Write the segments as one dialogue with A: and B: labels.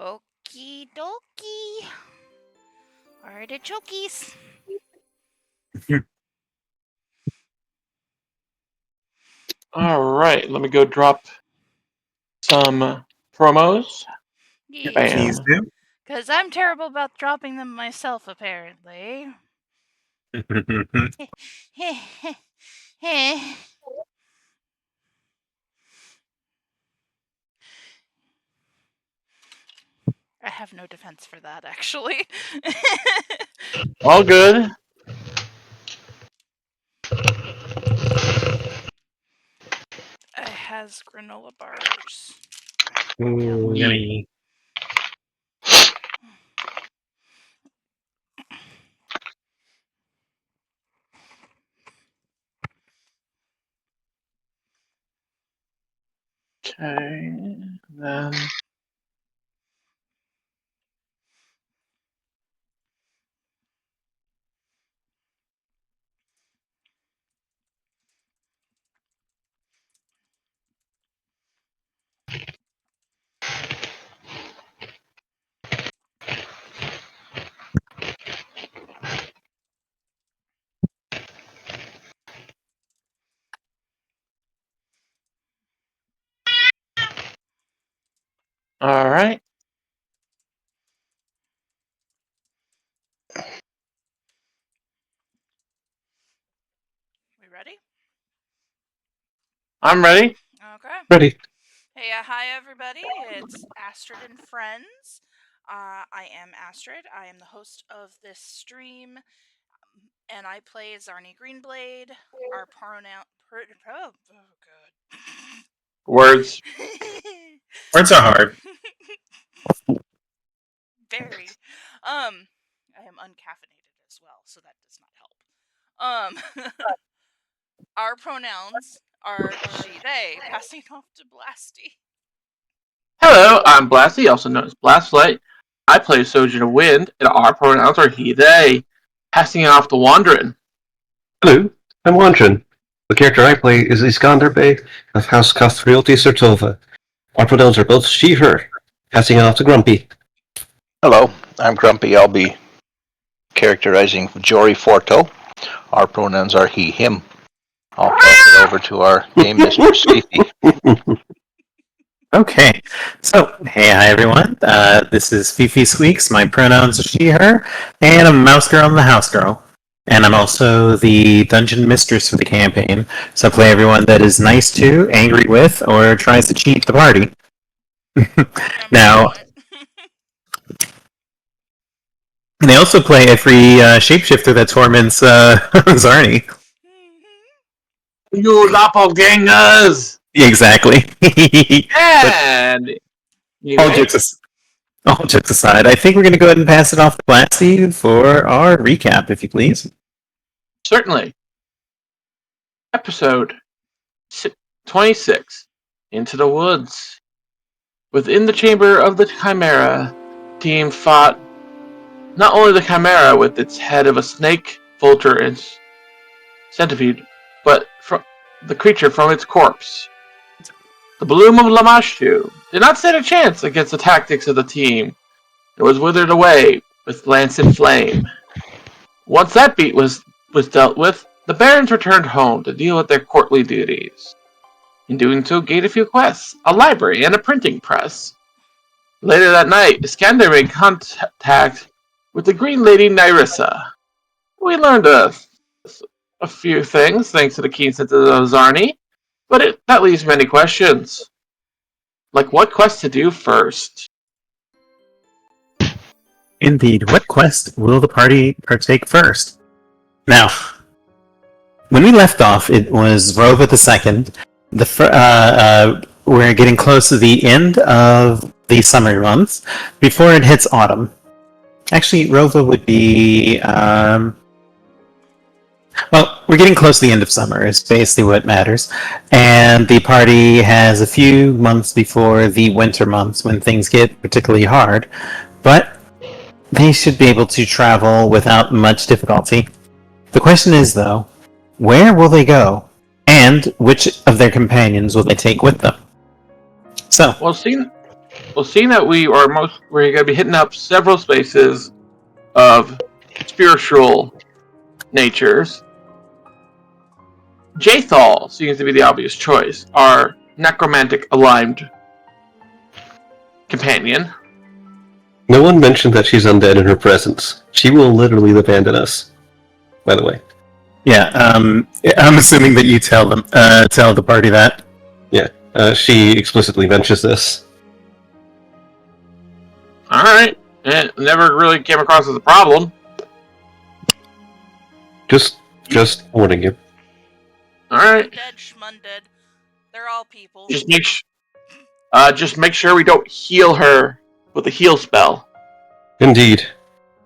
A: Okie dokie. Artichokes.
B: Alright, let me go drop some promos.
A: Yeah.
B: Bam.
A: Because I'm terrible about dropping them myself, apparently. I have no defense for that, actually.
B: All good.
A: It has granola bars.
C: Ooh, yummy.
B: Okay, then. Alright.
A: We ready?
B: I'm ready.
A: Okay.
C: Ready.
A: Hey, hi everybody. It's Astrid and Friends. I am Astrid. I am the host of this stream, and I play Zarni Greenblade. Our pronoun. Oh, good.
B: Words.
C: Words are hard.
A: Very. I am uncaffeinated as well, so that does not help. Our pronouns are she/they, passing off to Blasty.
B: Hello, I'm Blasty, also known as Blastflight. I play Sojin of Wind, and our pronouns are he, they. Passing it off to Wandering.
D: Hello, I'm Wandrin. The character I play is Iskander Bey of House Kathrielti Sertova. Our pronouns are both she, her. Passing it off to Grumpy.
E: Hello, I'm Grumpy. I'll be characterizing Jory Forto. Our pronouns are he, him. I'll pass it over to our game mistress, Fifi.
C: Okay, so hi everyone. This is Fifi Squeaks. My pronouns are she, her, and I'm a mouse girl and the house girl. And I'm also the dungeon mistress for the campaign. So I play everyone that is nice to, angry with, or tries to cheat the party. Now, they also play a free shapeshifter that torments Zarni.
B: You doppelgangers!
C: Exactly.
B: And
C: all jokes aside, I think we're going to go ahead and pass it off to Blasty for our recap, if you please.
B: Certainly. Episode 26. Into the Woods. Within the chamber of the Chimera, the team fought not only the Chimera with its head of a snake, vulture, and centipede, but the creature from its corpse. The Bloom Lamashtu did not stand a chance against the tactics of the team. It was withered away with lance and flame. Once that beat was dealt with, the barons returned home to deal with their courtly duties. In doing so, gained a few quests, a library, and a printing press. Later that night, Iskander made contact with the Green Lady Nyrissa. We learned a few things thanks to the keen sense of Zarni, but that leaves many questions. Like what quest to do first?
C: Indeed, what quest will the party partake first? Now, when we left off, it was Rova II. We're getting close to the end of the summer months before it hits autumn. Actually, Rova would be. Well, we're getting close to the end of summer, is basically what matters. And the party has a few months before the winter months when things get particularly hard. But they should be able to travel without much difficulty. The question is, though, where will they go? And which of their companions will they take with them? So,
B: Well, seeing Well, seeing that we're going to be hitting up several spaces of spiritual natures, Jathal seems to be the obvious choice. Our necromantic aligned companion.
D: No one mentioned that she's undead in her presence. She will literally abandon us. By the way.
C: Yeah, I'm assuming that you tell the party that.
D: Yeah, she explicitly mentions this.
B: Alright. It never really came across as a problem.
D: Just warning you.
B: Alright.
A: Undead, schmundead. They're all people.
B: Just make sure we don't heal her with a heal spell.
D: Indeed.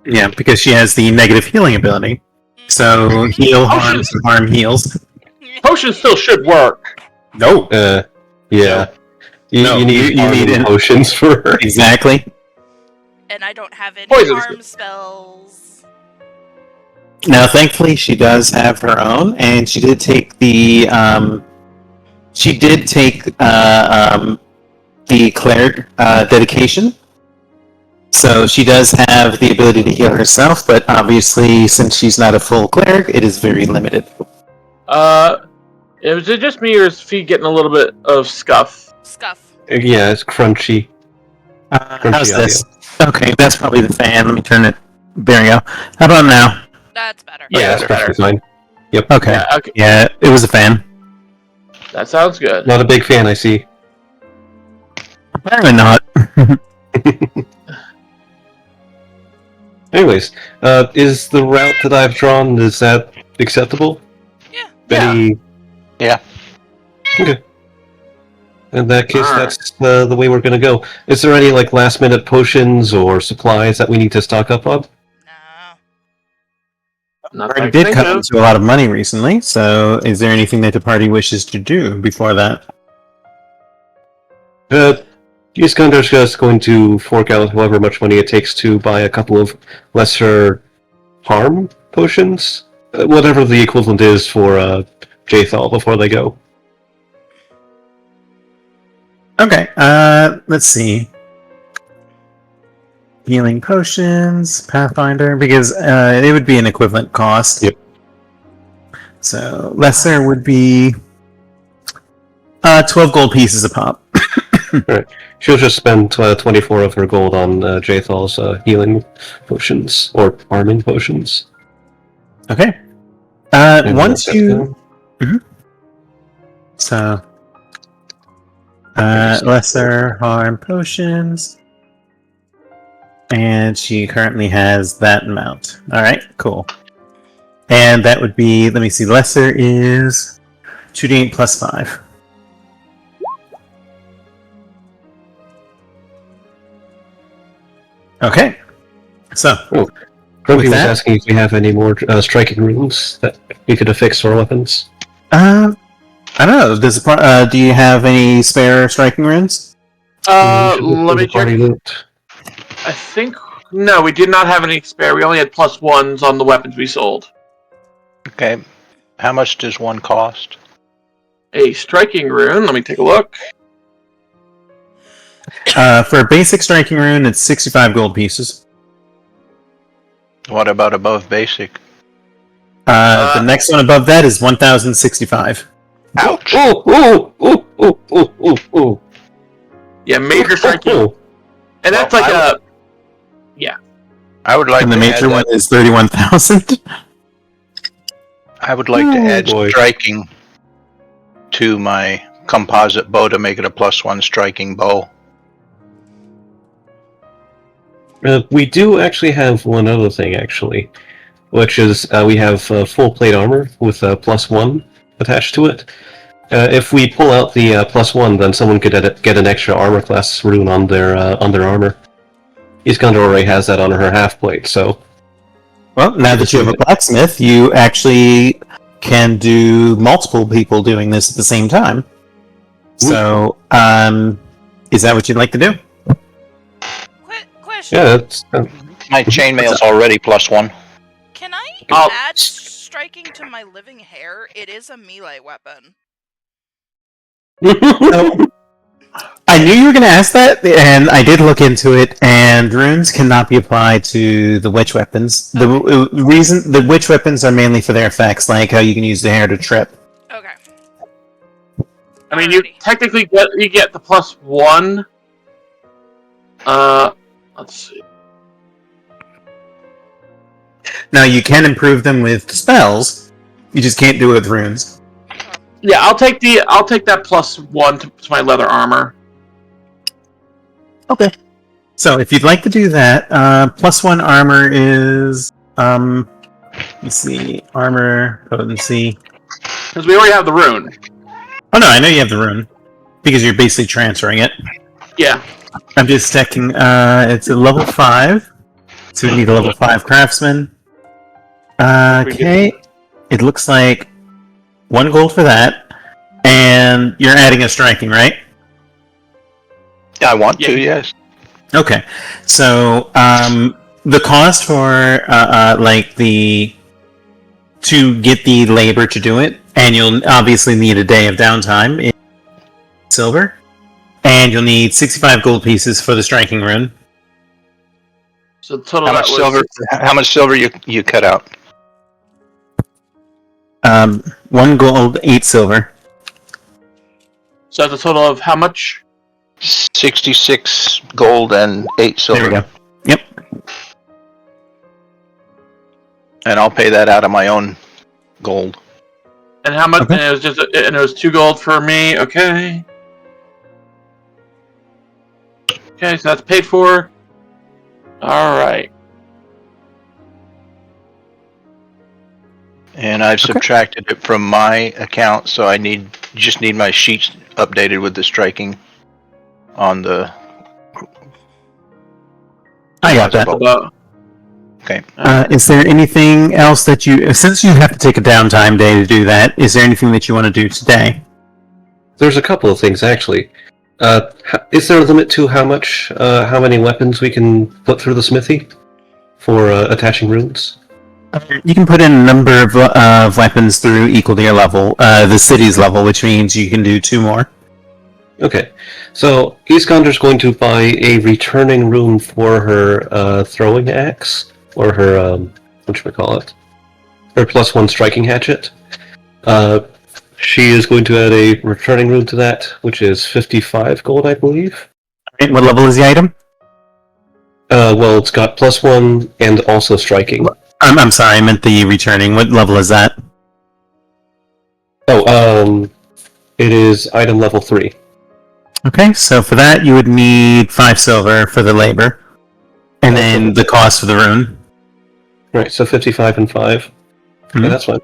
C: Yeah, because she has the negative healing ability. So heal harms and harm heals.
B: Potions still should work.
C: No.
D: Yeah. You need potions for her.
C: Exactly.
A: And I don't have any
B: Poison's
A: harm
B: good.
A: spells.
C: Now, thankfully, she does have her own, and she did take the cleric dedication. So she does have the ability to heal herself, but obviously, since she's not a full cleric, it is very limited.
B: Was it just me or is feet getting a little bit of scuff?
A: Scuff.
D: Yeah, it's crunchy.
C: How's this? Okay, that's probably the fan. Let me turn it. There we go. How about now?
A: That's better.
B: Yeah,
D: that's perfectly fine. Yep.
C: Okay.
B: Okay.
C: Yeah, it was a fan.
B: That sounds good.
D: Not a big fan, I see.
C: Apparently not.
D: Anyways, is the route that I've drawn, is that acceptable?
A: Yeah.
D: Benny?
E: Yeah.
D: Okay. In that case,
B: Alright.
D: that's the way we're gonna go. Is there any, last-minute potions or supplies that we need to stock up on?
A: No.
B: Not
C: Party
B: that I
C: did
B: think
C: cut
B: of.
C: into a lot of money recently, so is there anything that the party wishes to do before that?
D: Iskander's just going to fork out however much money it takes to buy a couple of lesser harm potions, whatever the equivalent is for Jathal before they go.
C: Okay, let's see. Healing potions, Pathfinder, because it would be an equivalent cost.
D: Yep.
C: So lesser would be 12 gold pieces a pop.
D: Alright. She'll just spend 24 of her gold on Jathal's healing potions, or arming potions.
C: Okay.
D: And
C: Once
D: that's
C: you...
D: down.
C: So... lesser harm potions. And she currently has that amount. Alright, cool. And that would be, let me see, lesser is 2d8 plus 5. Okay. So,
D: Grumpy was
C: that-
D: asking if we have any more striking runes that we could affix to our weapons.
C: I don't know. Do you have any spare striking runes?
B: Let me
D: Party
B: check.
D: loot.
B: I think... No, we did not have any spare. We only had +1s on the weapons we sold.
E: Okay. How much does one cost?
B: A striking rune. Let me take a look.
C: For a basic striking rune, it's 65 gold pieces.
E: What about above basic?
C: The next one above that is 1,065.
E: Ouch!
D: Oh!
B: Yeah, major striking.
D: Oh.
B: And that's
E: Well,
B: like a...
E: I would like
C: And the
E: to
C: major
E: add
C: one
E: that,
C: is 31,000.
E: I would like to add
D: boy.
E: striking to my composite bow to make it a +1 striking bow.
D: We do actually have one other thing, actually, which is we have full plate armor with a +1 attached to it. If we pull out the +1, then someone could get an extra armor class rune on their armor. Iskander already has that on her half plate, so
C: Well, now that you have a blacksmith, you actually can do multiple people doing this at the same time. So, is that what you'd like to do?
A: Question.
D: yeah, that's
E: My chainmail's already +1.
A: Can I
B: Oh.
A: add striking to my living hair? It is a melee weapon.
C: I I knew you were going to ask that, and I did look into it. And runes cannot be applied to the witch weapons. The reason the witch weapons are mainly for their effects, like how you can use the hair to trip.
A: Okay.
B: I mean, you
A: Alrighty.
B: technically get the +1. Let's see.
C: Now you can improve them with spells. You just can't do it with runes.
B: Yeah, I'll take that +1 to my leather armor.
C: Okay. So if you'd like to do that, +1 armor is let's see, armor potency.
B: Because we already have the rune.
C: Oh no, I know you have the rune because you're basically transferring it.
B: Yeah.
C: I'm just checking. It's a level 5, so we need a level 5 craftsman. Okay, it looks like 1 gold for that, and you're adding a striking, right?
E: I want to, yes.
C: Okay, so the cost for to get the labor to do it, and you'll obviously need a day of downtime in silver, and you'll need 65 gold pieces for the striking rune.
B: So the total
E: How much silver you cut out?
C: 1 gold, 8 silver.
B: So that's a total of how much?
E: 66 gold and 8 silver.
C: There we go. Yep.
E: And I'll pay that out of my own gold.
B: And how much?
C: Okay.
B: And it was 2 gold for me. Okay. Okay, so that's paid for. All right.
E: And I've subtracted it from my account, so I just need my sheets updated with the striking on the.
C: I got that.
E: Okay.
C: Is there anything else that since you have to take a downtime day to do that, is there anything that you want to do today?
D: There's a couple of things, actually. Is there a limit to how many weapons we can put through the smithy for attaching runes?
C: You can put in a number of weapons through equal to your level, the city's level, which means you can do 2 more.
D: Okay, so Iskander's going to buy a returning rune for her throwing axe, or her, whatchamacallit, her +1 striking hatchet. She is going to add a returning rune to that, which is 55 gold, I believe.
C: And what level is the item?
D: Well, it's got +1 and also striking.
C: I'm sorry, I meant the returning. What level is that?
D: Oh, it is item level 3.
C: Okay, so for that you would need 5 silver for the labor, and then the cost for the rune.
D: Right, so 55 and 5.
C: Mm-hmm.
D: Okay, that's fine.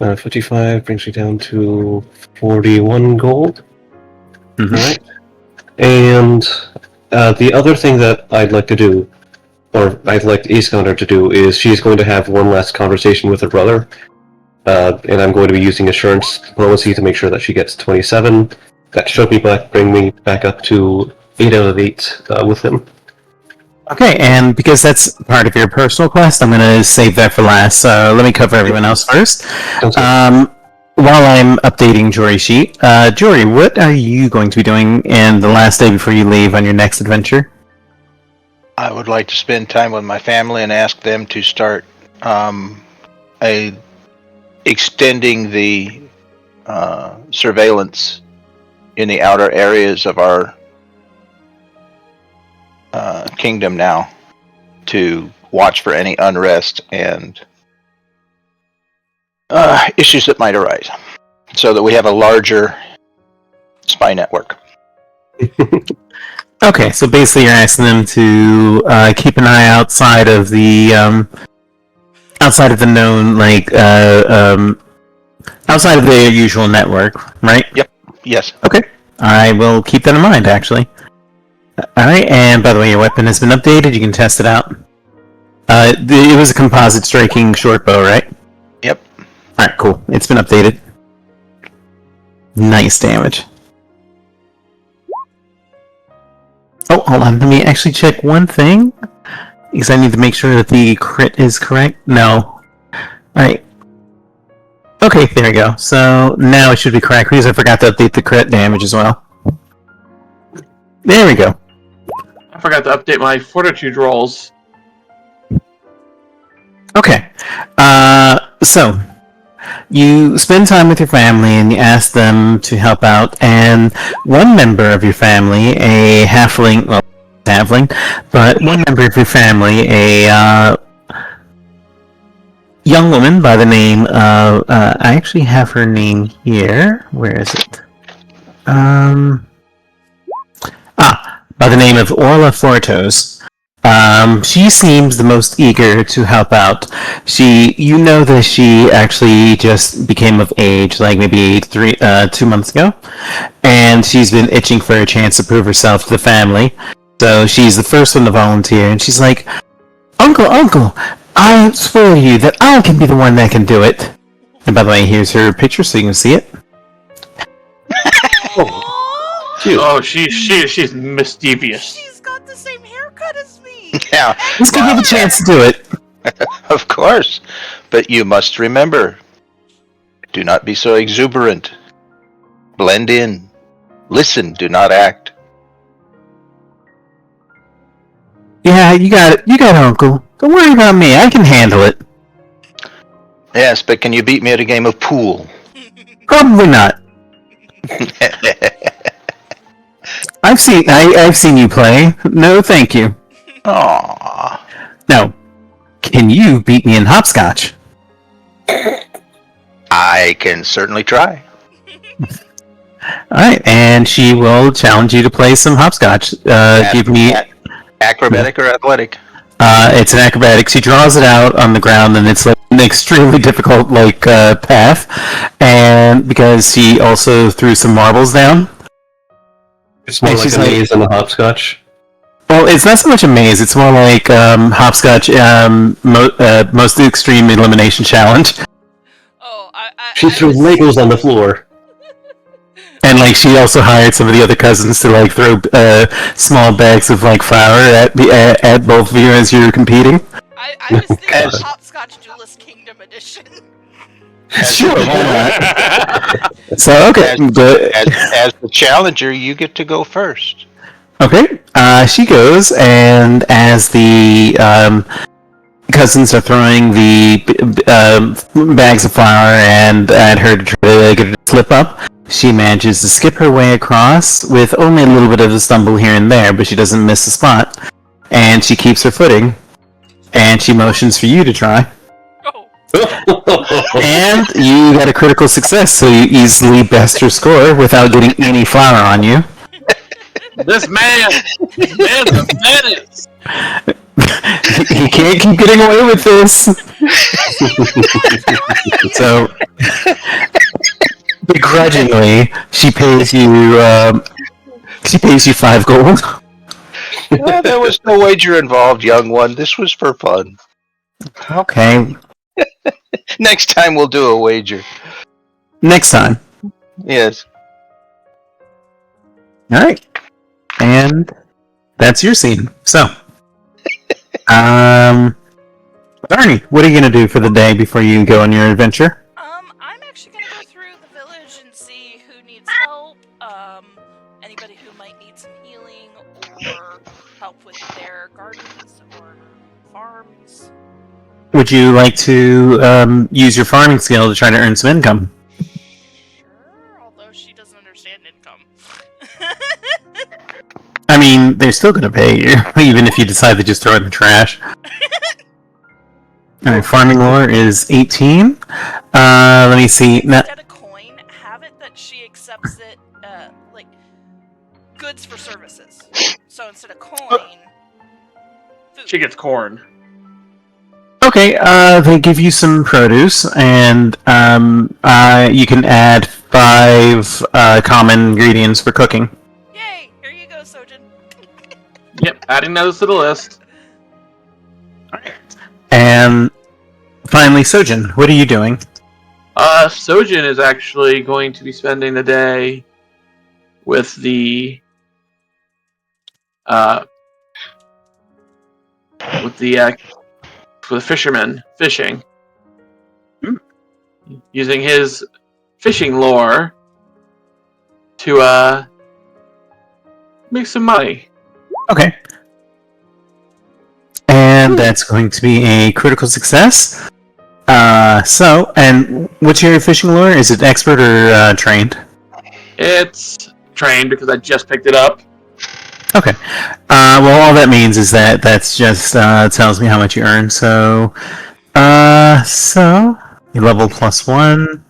D: 55 brings me down to 41 gold.
C: Mm-hmm.
D: Alright. And the other thing that I'd like to do, or I'd like Iskander to do, is she's going to have one last conversation with her brother. And I'm going to be using assurance diplomacy to make sure that she gets 27. That should bring me back up to 8 out of 8 with him.
C: Okay, and because that's part of your personal quest, I'm going to save that for last. So let me cover everyone else first. While I'm updating Jory's sheet, Jory, what are you going to be doing in the last day before you leave on your next adventure?
E: I would like to spend time with my family and ask them to start extending the surveillance in the outer areas of our kingdom now, to watch for any unrest and issues that might arise, so that we have a larger spy network.
C: Okay, so basically you're asking them to keep an eye outside of the known, like outside of their usual network, right?
E: Yep. Yes.
C: Okay. I will keep that in mind, actually. Alright, and by the way, your weapon has been updated. You can test it out. It was a composite striking short bow, right?
E: Yep.
C: Alright, cool. It's been updated. Nice damage. Oh, hold on. Let me actually check one thing. Because I need to make sure that the crit is correct. No. Alright. Okay, there we go. So now it should be correct because I forgot to update the crit damage as well. There we go.
B: I forgot to update my fortitude rolls.
C: Okay. So you spend time with your family and you ask them to help out, and one member of your family, a halfling, well, halfling, but one member of your family, a young woman by the name of, I actually have her name here. Where is it? By the name of Orla Fortos. She seems the most eager to help out. You know that she actually just became of age, like maybe 2 months ago, and she's been itching for a chance to prove herself to the family. So she's the first one to volunteer, and she's like, Uncle, I swear to you that I can be the one that can do it. And by the way, here's her picture so you can see it.
B: Oh, she's mischievous.
A: She's got the same haircut as me.
E: Yeah,
C: Let's give you the chance to do it.
E: of course. But you must remember, do not be so exuberant. Blend in. Listen, do not act.
C: Yeah, you got it. You got it, Uncle. Don't worry about me. I can handle it.
E: Yes, but can you beat me at a game of pool?
C: Probably not. I've seen you play. No, thank you.
E: Aww.
C: Now, can you beat me in hopscotch?
E: I can certainly try.
C: Alright, and she will challenge you to play some hopscotch. Give me...
E: Acrobatic or athletic?
C: It's an acrobatic. She draws it out on the ground, and it's like an extremely difficult path. And because she also threw some marbles down.
D: It's more
C: And
D: like
C: she's
D: a
C: like-
D: maze than a hopscotch.
C: Well, it's not so much a maze. It's more like hopscotch, most extreme elimination challenge.
A: Oh,
D: She threw Legos on the floor.
C: And like she also hired some of the other cousins to like throw small bags of like flour at both of you as you were competing.
A: I was thinking Hopscotch Duelist Kingdom Edition.
C: Sure, why not? So okay,
E: As the challenger, you get to go first.
C: okay. She goes, and as the cousins are throwing the bags of flour and at her to try to get her to slip up, she manages to skip her way across with only a little bit of a stumble here and there, but she doesn't miss a spot, and she keeps her footing, and she motions for you to try.
A: Oh.
C: And you got a critical success, so you easily best your score without getting any flour on you.
B: This man's a menace.
C: He can't keep getting away with this. So, begrudgingly, she pays you 5 gold.
E: Well, there was no wager involved, young one. This was for fun.
C: Okay,
E: Next time we'll do a wager.
C: next time.
E: Yes.
C: All right, and that's your scene. So, Zarni, what are you gonna do for the day before you go on your adventure?
A: I'm actually gonna go through the village and see who needs help. Anybody who might need some healing or help with their gardens or farms.
C: Would you like to use your farming skill to try to earn some income?
A: Sure, although she doesn't understand income.
C: I mean, they're still going to pay you, even if you decide to just throw it in the trash. Alright, farming lore is 18. Let me see.
A: Instead of coin, have it that she accepts it, like, goods for services. So instead of coin, food.
B: She gets corn.
C: Okay, they give you some produce, and you can add 5 common ingredients for cooking.
A: Yay! Here you go, Sojin.
B: Yep, adding those to the list.
C: And finally, Sojin, what are you doing?
B: Sojin is actually going to be spending the day with the fisherman fishing, using his fishing lore to make some money.
C: Okay. And that's going to be a critical success. And what's your fishing lure? Is it expert or trained?
B: It's trained because I just picked it up.
C: Okay. Well, all that means is that's just tells me how much you earn. So you level +1,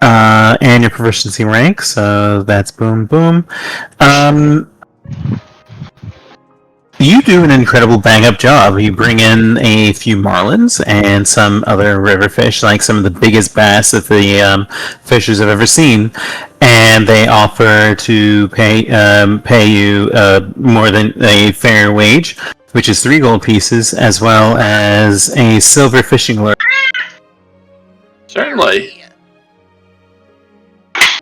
C: and your proficiency rank. So that's boom, boom. You do an incredible bang-up job. You bring in a few marlins and some other river fish, like some of the biggest bass that the fishers have ever seen, and they offer to pay you more than a fair wage, which is 3 gold pieces, as well as a silver fishing lure.
B: Certainly.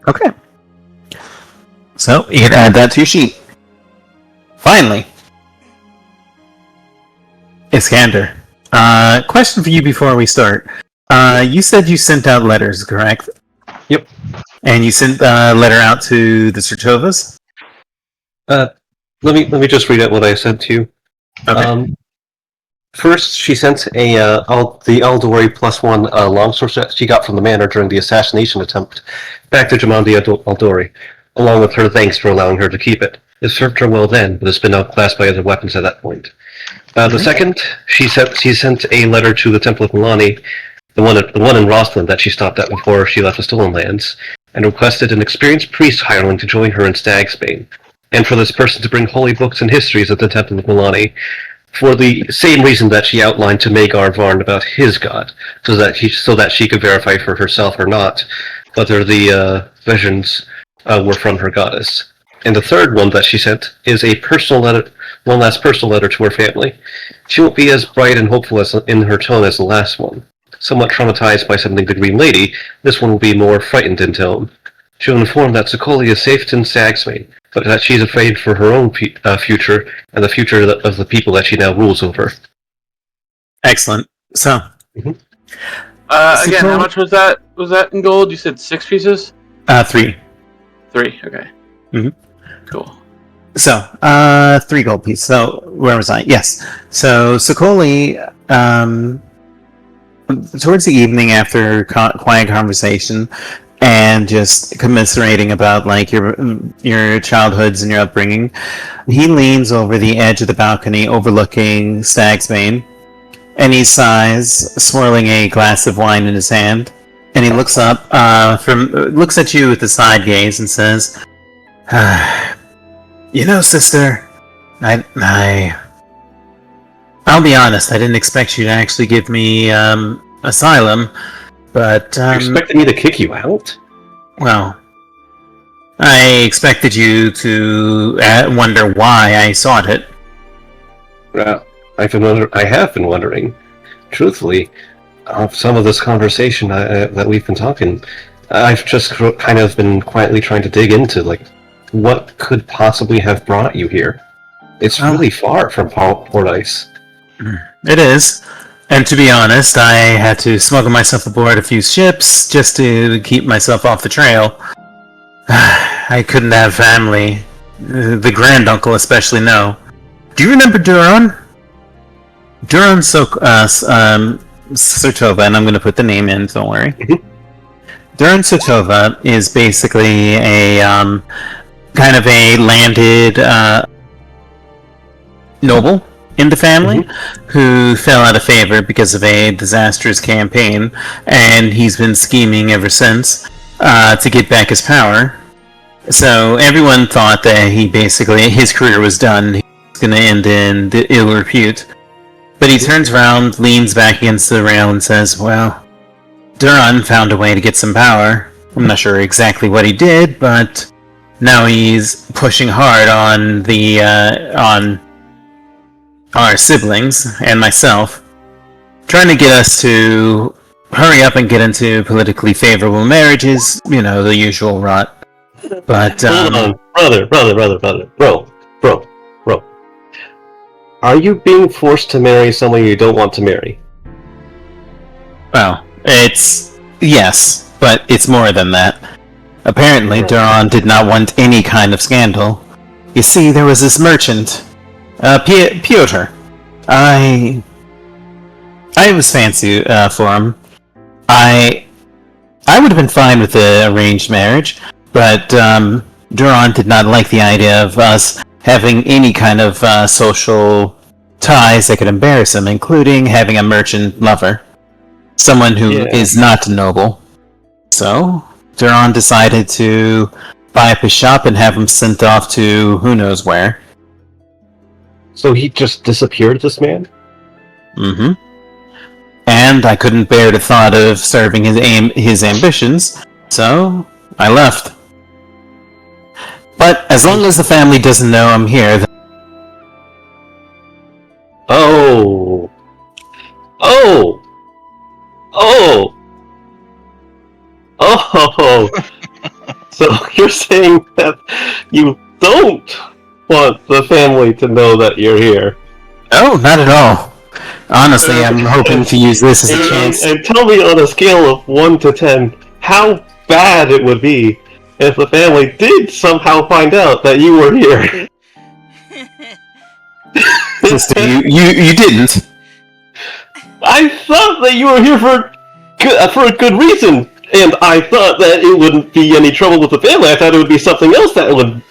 C: Okay. So you can add that to your sheet. Finally. Iskander. Question for you before we start. You said you sent out letters, correct?
D: Yep.
C: And you sent a letter out to the Sertovas?
D: Let me just read out what I sent to you.
C: Okay.
D: First, she sent the Aldori +1 longsword that she got from the manor during the assassination attempt back to Jamandi Aldori, along with her thanks for allowing her to keep it. It served her well then, but it's been outclassed by other weapons at that point. The second, she sent a letter to the Temple of Milani, the one in Rosslyn that she stopped at before she left the Stolen Lands, and requested an experienced priest hireling to join her in Stagsbane, and for this person to bring holy books and histories of the Temple of Milani, for the same reason that she outlined to Magar Varn about his god, so that she could verify for herself or not whether the visions were from her goddess. And the third one that she sent is a personal letter, one last personal letter to her family. She won't be as bright and hopeful in her tone as the last one. Somewhat traumatized by something the Green Lady, this one will be more frightened in tone. She'll inform that Sokoli is safe in Stagsbane, but that she's afraid for her own future and the future of the people that she now rules over.
C: Excellent. So,
B: Again, how much was that? Was that in gold? You said 6 pieces?
C: 3.
B: 3. Okay.
C: Mhm.
B: Cool.
C: So, 3 gold pieces. So, where was I? Yes. So, Sokoli, towards the evening after quiet conversation and just commiserating about like your childhoods and your upbringing, he leans over the edge of the balcony overlooking Stagsbane, and he sighs, swirling a glass of wine in his hand, and he looks up looks at you with a side gaze and says, "You know, sister, I'll be honest, I didn't expect you to actually give me asylum, but
D: You expected me to kick you out?
C: well, I expected you to wonder why I sought it."
D: Well, I have been wondering. Truthfully, some of this conversation that we've been talking, I've just kind of been quietly trying to dig into, like, what could possibly have brought you here? It's really far from Fordyce.
C: It is. And to be honest, I had to smuggle myself aboard a few ships just to keep myself off the trail. I couldn't have family. The granduncle especially, no. Do you remember Duran? Duran Sotova, and I'm going to put the name in, don't worry. Duran Sotova is basically a kind of a landed noble in the family who fell out of favor because of a disastrous campaign, and he's been scheming ever since to get back his power. So everyone thought that his career was done. He was going to end in ill repute. But he turns around, leans back against the rail, and says, "Well, Duran found a way to get some power. I'm not sure exactly what he did, but now he's pushing hard on on our siblings and myself, trying to get us to hurry up and get into politically favorable marriages, the usual rot." But
D: Hold on, brother. Are you being forced to marry someone you don't want to marry?
C: well, it's yes, but it's more than that. Apparently, Duran did not want any kind of scandal, You see, there was this merchant, Piotr. I was fancy for him. I would have been fine with the arranged marriage, but Duran did not like the idea of us having any kind of social ties that could embarrass him, including having a merchant lover. Someone who is not noble. So, Duran decided to buy up his shop and have him sent off to who knows where.
D: So he just disappeared, this man?
C: Mm-hmm. And I couldn't bear the thought of serving his ambitions, so I left. But as long as the family doesn't know I'm here, then...
D: Oh! Oh! Oh! Oh! So you're saying that you don't want the family to know that you're here?
C: Oh, not at all. Honestly, I'm hoping to use this as a chance.
D: And tell me on a scale of 1 to 10, how bad it would be if the family did somehow find out that you were here.
C: Sister, you didn't.
D: I thought that you were here for a good reason, and I thought that it wouldn't be any trouble with the family. I thought it would be something else that would...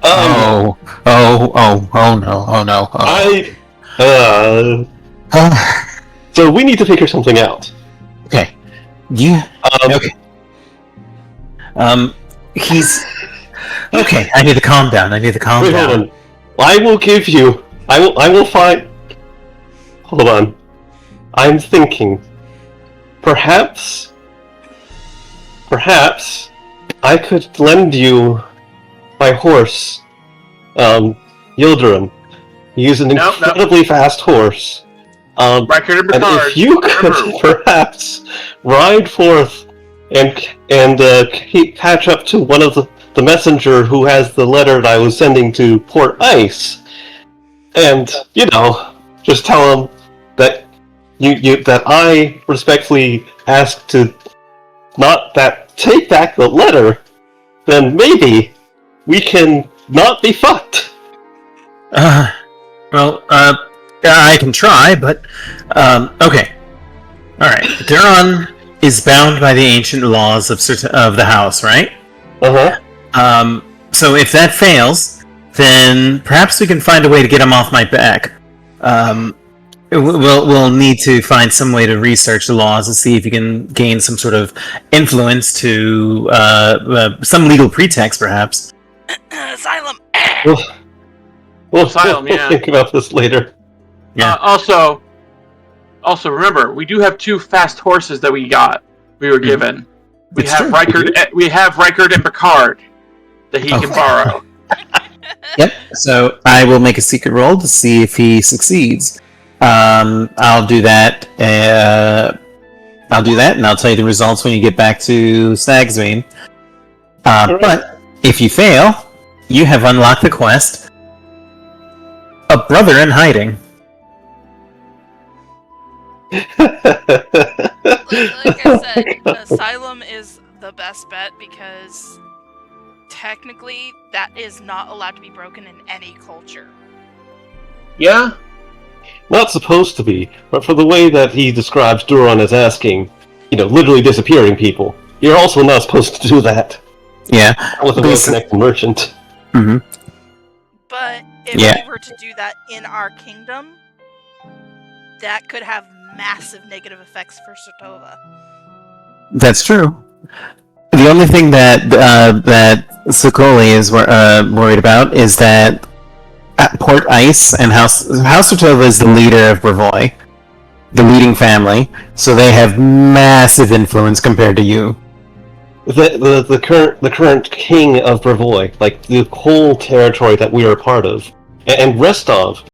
C: Oh no.
D: So we need to figure something out.
C: Okay. Okay. He's... Okay, I need to calm down.
D: Wait, hold on. I will give you... I will find... Hold on. I'm thinking... Perhaps I could lend you my horse, Yildirim. He's an incredibly fast horse. And if you could perhaps ride forth and catch up to one of the messenger who has the letter that I was sending to Port Ice, and just tell him that that I respectfully ask to take back the letter, then maybe we can not be fucked.
C: I can try, but okay. All right. Duran is bound by the ancient laws of the house, right? So if that fails, then perhaps we can find a way to get him off my back. We'll need to find some way to research the laws and see if you can gain some sort of influence to some legal pretext, perhaps.
A: Asylum.
D: We'll
B: yeah.
D: think about this later.
C: Yeah.
B: Also, remember, we do have 2 fast horses that we were given. We have Rykard and Picard that he can borrow.
C: Yep. So I will make a secret roll to see if he succeeds. I'll do that. And I'll tell you the results when you get back to Snagsbane. But if you fail, you have unlocked the quest: a brother in hiding.
A: Like I said, Asylum is the best bet because technically that is not allowed to be broken in any culture.
B: Yeah?
D: Not supposed to be, but for the way that he describes Duran as asking, literally disappearing people, you're also not supposed to do that.
C: Yeah.
D: With a well-connected merchant.
C: Mm-hmm.
A: But if we were to do that in our kingdom, that could have massive negative effects for Sotova.
C: That's true. The only thing that Sokoli is worried about is that at Port Ice and House Sotova is the leader of Brevoy, the leading family, so they have massive influence compared to you.
D: The current king of Brevoy, like the whole territory that we are a part of, and Restov